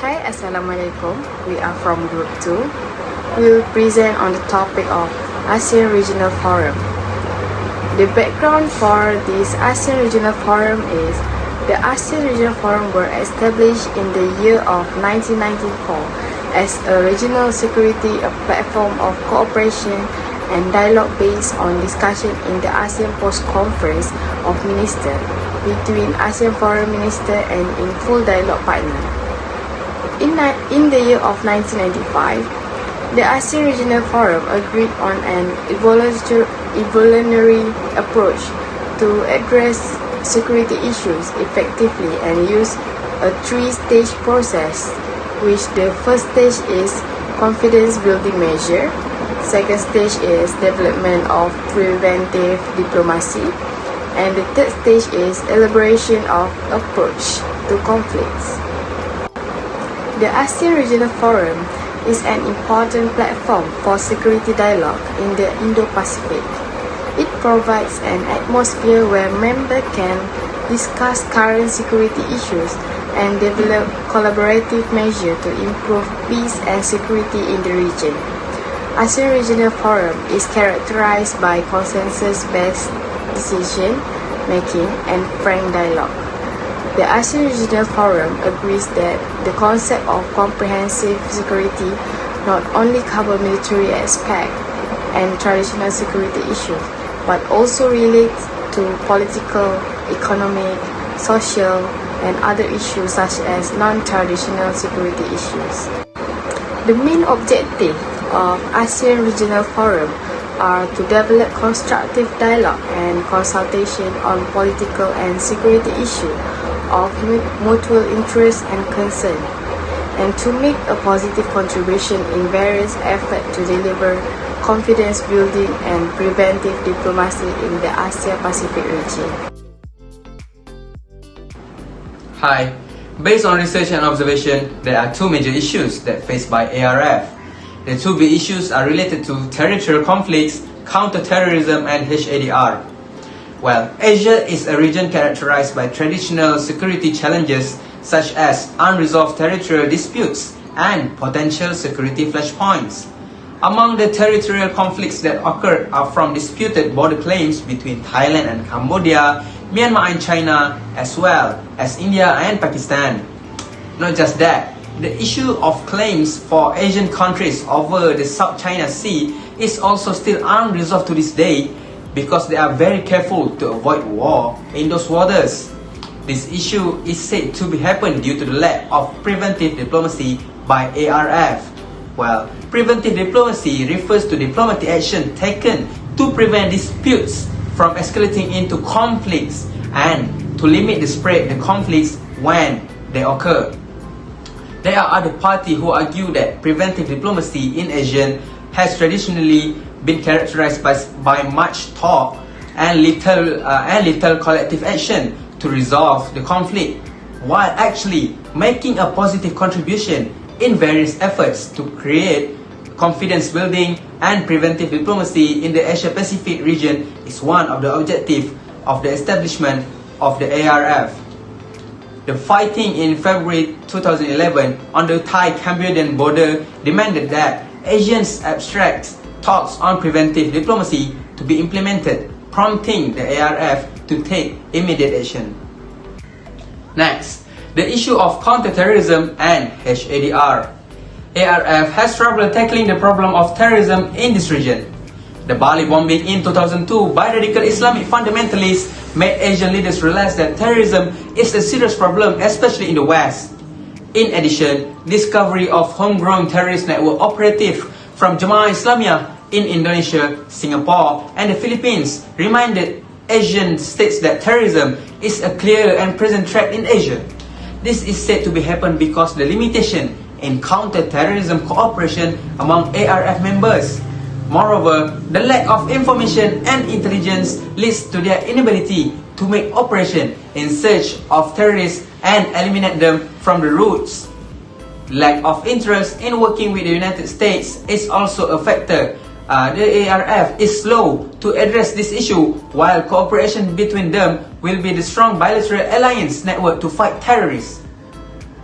Hai, Assalamualaikum. We are from Group 2. We will present on the topic of ASEAN Regional Forum. The background for this ASEAN Regional Forum is the ASEAN Regional Forum were established in the year of 1994 as a regional security platform of cooperation and dialogue based on discussion in the ASEAN Post-Conference of Ministers between ASEAN Foreign Minister and in full dialogue partner. In the year of 1995, the ASEAN Regional Forum agreed on an evolutionary approach to address security issues effectively and use a three-stage process, which the first stage is confidence building measure, second stage is development of preventive diplomacy, and the third stage is elaboration of approach to conflicts. The ASEAN Regional Forum is an important platform for security dialogue in the Indo-Pacific. It provides an atmosphere where members can discuss current security issues and develop collaborative measures to improve peace and security in the region. ASEAN Regional Forum is characterized by consensus-based decision-making and frank dialogue. The ASEAN Regional Forum agrees that the concept of comprehensive security not only covers military aspects and traditional security issues, but also relates to political, economic, social, and other issues such as non-traditional security issues. The main objective of ASEAN Regional Forum are to develop constructive dialogue and consultation on political and security issues of mutual interest and concern, and to make a positive contribution in various efforts to deliver confidence building and preventive diplomacy in the Asia-Pacific region. Hi, based on research and observation, there are two major issues that faced by ARF. The two big issues are related to territorial conflicts, counter-terrorism, and HADR. Well, Asia is a region characterized by traditional security challenges such as unresolved territorial disputes and potential security flashpoints. Among the territorial conflicts that occurred are from disputed border claims between Thailand and Cambodia, Myanmar and China, as well as India and Pakistan. Not just that, the issue of claims for Asian countries over the South China Sea is also still unresolved to this day because they are very careful to avoid war in those waters. This issue is said to be happened due to the lack of preventive diplomacy by ARF. Well, preventive diplomacy refers to diplomatic action taken to prevent disputes from escalating into conflicts and to limit the spread of the conflicts when they occur. There are other parties who argue that preventive diplomacy in Asia has traditionally been characterized by much talk and little collective action to resolve the conflict, while actually making a positive contribution in various efforts to create confidence building and preventive diplomacy in the Asia-Pacific region is one of the objectives of the establishment of the ARF. The fighting in February 2011 on the Thai-Cambodian border demanded that Asians abstract talks on preventive diplomacy to be implemented, prompting the ARF to take immediate action. Next, the issue of counterterrorism and HADR. ARF has struggled tackling the problem of terrorism in this region. The Bali bombing in 2002 by radical Islamic fundamentalists made Asian leaders realize that terrorism is a serious problem, especially in the West. In addition, discovery of homegrown terrorist network operative from Jemaah Islamiyah in Indonesia, Singapore, and the Philippines reminded Asian states that terrorism is a clear and present threat in Asia. This is said to be happen because the limitation in counter-terrorism cooperation among ARF members. Moreover, the lack of information and intelligence leads to their inability to make operation in search of terrorists and eliminate them from the roots. Lack of interest in working with the United States is also a factor. The ARF is slow to address this issue, while cooperation between them will be the strong bilateral alliance network to fight terrorists.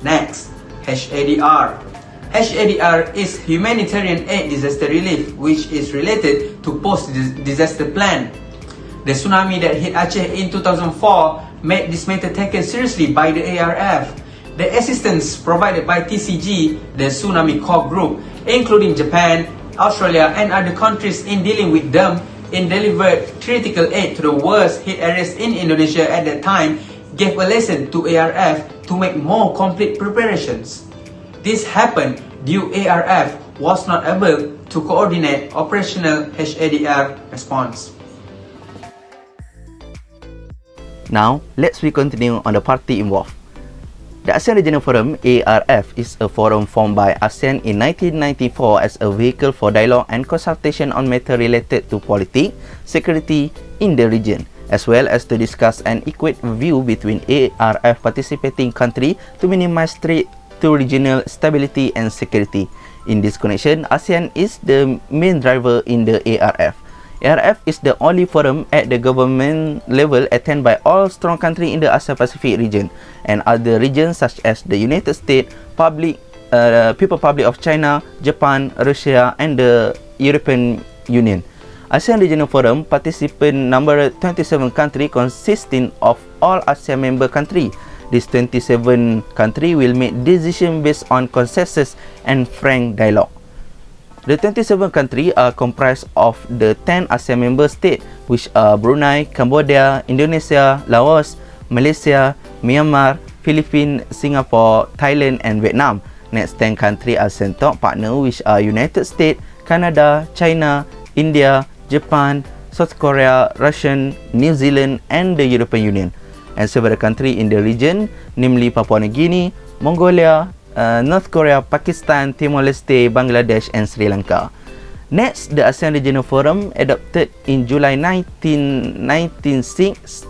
Next, HADR. HADR is Humanitarian Aid Disaster Relief, which is related to post-disaster plan. The tsunami that hit Aceh in 2004 made this matter taken seriously by the ARF. The assistance provided by TCG, the Tsunami Core Group, including Japan, Australia and other countries in dealing with them, in delivered critical aid to the worst hit areas in Indonesia at that time, gave a lesson to ARF to make more complete preparations. This happened due ARF was not able to coordinate operational HADR response. Now, let's continue on the party involved. The ASEAN Regional Forum, ARF, is a forum formed by ASEAN in 1994 as a vehicle for dialogue and consultation on matters related to politics, security in the region, as well as to discuss an equate view between ARF participating countries to minimize threat to regional stability and security. In this connection, ASEAN is the main driver in the ARF. ARF is the only forum at the government level attended by all strong countries in the Asia-Pacific region and other regions such as the United States, People's Republic of China, Japan, Russia and the European Union. ASEAN Regional Forum participant number 27 countries consisting of all ASEAN member countries. These 27 countries will make decisions based on consensus and frank dialogue. The 27 countries are comprised of the 10 ASEAN member states, which are Brunei, Cambodia, Indonesia, Laos, Malaysia, Myanmar, Philippines, Singapore, Thailand and Vietnam. Next 10 countries ASEAN top partners, which are United States, Canada, China, India, Japan, South Korea, Russia, New Zealand and the European Union. And several countries in the region, namely Papua New Guinea, Mongolia, North Korea, Pakistan, Timor-Leste, Bangladesh and Sri Lanka. Next, the ASEAN Regional Forum adopted in July 1996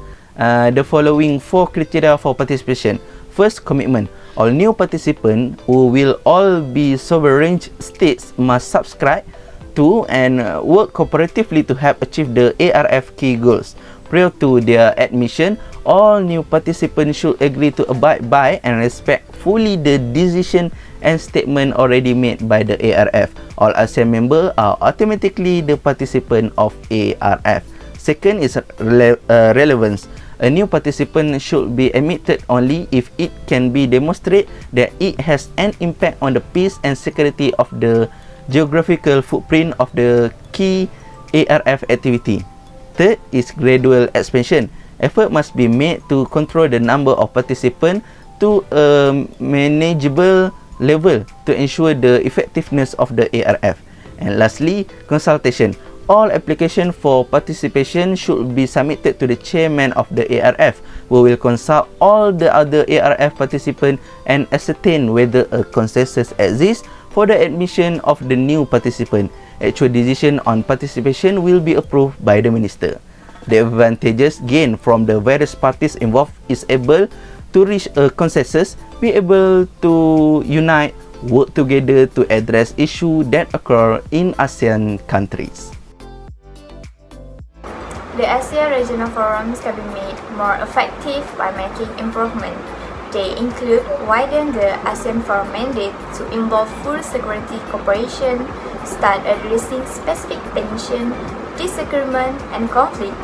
the following 4 criteria for participation. First, commitment. All new participants, who will all be sovereign states, must subscribe to and work cooperatively to help achieve the ARF key goals. Prior to their admission, all new participants should agree to abide by and respect fully the decision and statement already made by the ARF. All ASEAN members are automatically the participant of ARF. Second is relevance. A new participant should be admitted only if it can be demonstrated that it has an impact on the peace and security of the geographical footprint of the key ARF activity. Third is gradual expansion. Effort must be made to control the number of participants to a manageable level to ensure the effectiveness of the ARF. And lastly, consultation. All applications for participation should be submitted to the chairman of the ARF, who will consult all the other ARF participants and ascertain whether a consensus exists for the admission of the new participant. Actual decision on participation will be approved by the minister. The advantages gained from the various parties involved is able to reach a consensus, be able to unite, work together to address issues that occur in ASEAN countries. The ASEAN Regional Forums can be made more effective by making improvement. They include widen the ASEAN Forum mandate to involve full security cooperation, start addressing specific tension, disagreement and conflict,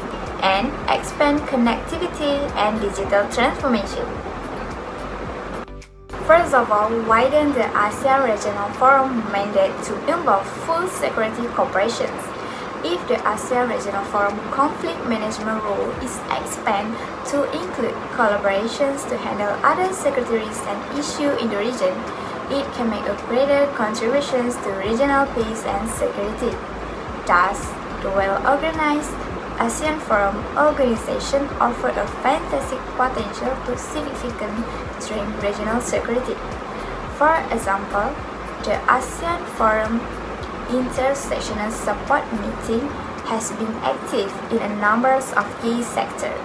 and expand connectivity and digital transformation. First of all, widen the ASEAN Regional Forum mandate to involve full security cooperation. If the ASEAN Regional Forum conflict management role is expanded to include collaborations to handle other security risks and issues in the region, it can make a greater contributions to regional peace and security. Thus, the well-organized ASEAN Forum organization offer a fantastic potential to significantly strengthen regional security. For example, the ASEAN Forum Intersectional Support Meeting has been active in a number of key sectors,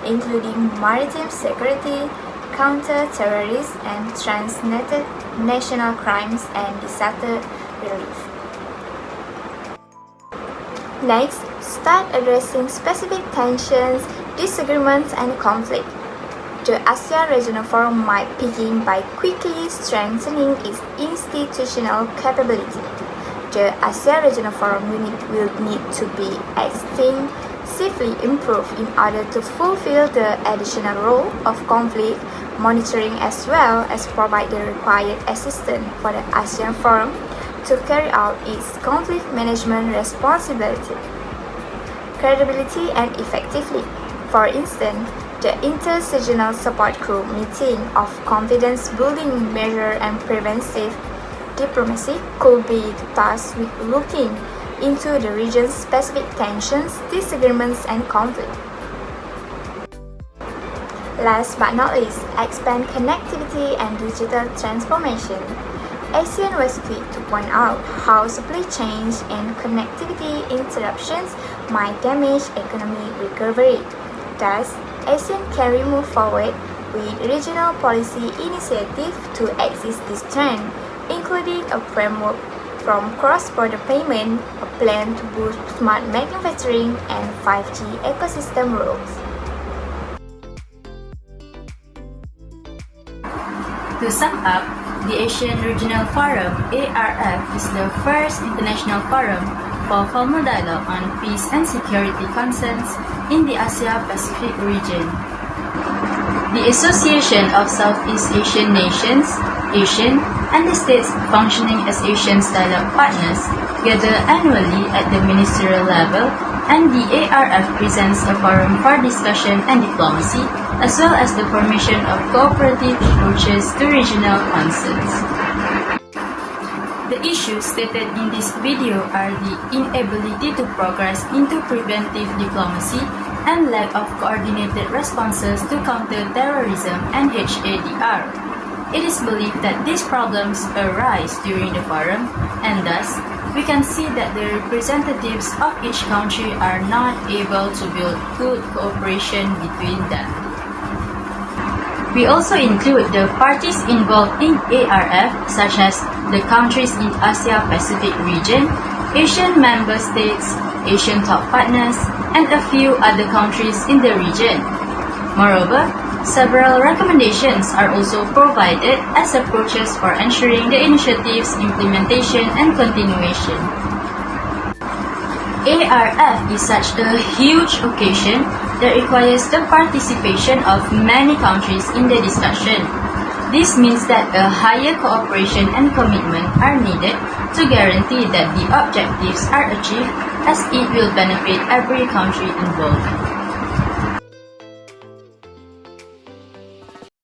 including maritime security, counter-terrorism and transnational crimes and disaster relief. Next, start addressing specific tensions, disagreements and conflict. The ASEAN Regional Forum might begin by quickly strengthening its institutional capability. The ASEAN Regional Forum unit will need to be extensively improved in order to fulfill the additional role of conflict monitoring as well as provide the required assistance for the ASEAN Forum to carry out its conflict management responsibility, credibility and effectively. For instance, the Inter-Regional Support Group meeting of confidence building measure and preventive diplomacy could be tasked with looking into the region's specific tensions, disagreements and conflict. Last but not least, expand connectivity and digital transformation. ASEAN was quick to point out how supply chains and connectivity interruptions might damage economic recovery. Thus, ASEAN can move forward with regional policy initiatives to assist this trend, including a framework from cross-border payment, a plan to boost smart manufacturing, and 5G ecosystem rules. To sum up, the Asian Regional Forum (ARF) is the first international forum for formal dialogue on peace and security concerns in the Asia-Pacific region. The Association of Southeast Asian Nations (ASEAN) and the states functioning as ASEAN's dialogue partners gather annually at the ministerial level, and the ARF presents a forum for discussion and diplomacy, as well as the formation of cooperative approaches to regional concerns. The issues stated in this video are the inability to progress into preventive diplomacy and lack of coordinated responses to counter terrorism and HADR. It is believed that these problems arise during the forum, and thus, we can see that the representatives of each country are not able to build good cooperation between them. We also include the parties involved in ARF, such as the countries in Asia-Pacific region, Asian member states, Asian top partners, and a few other countries in the region. Moreover, several recommendations are also provided as approaches for ensuring the initiative's implementation and continuation. ARF is such a huge occasion that requires the participation of many countries in the discussion. This means that a higher cooperation and commitment are needed to guarantee that the objectives are achieved, as it will benefit every country involved.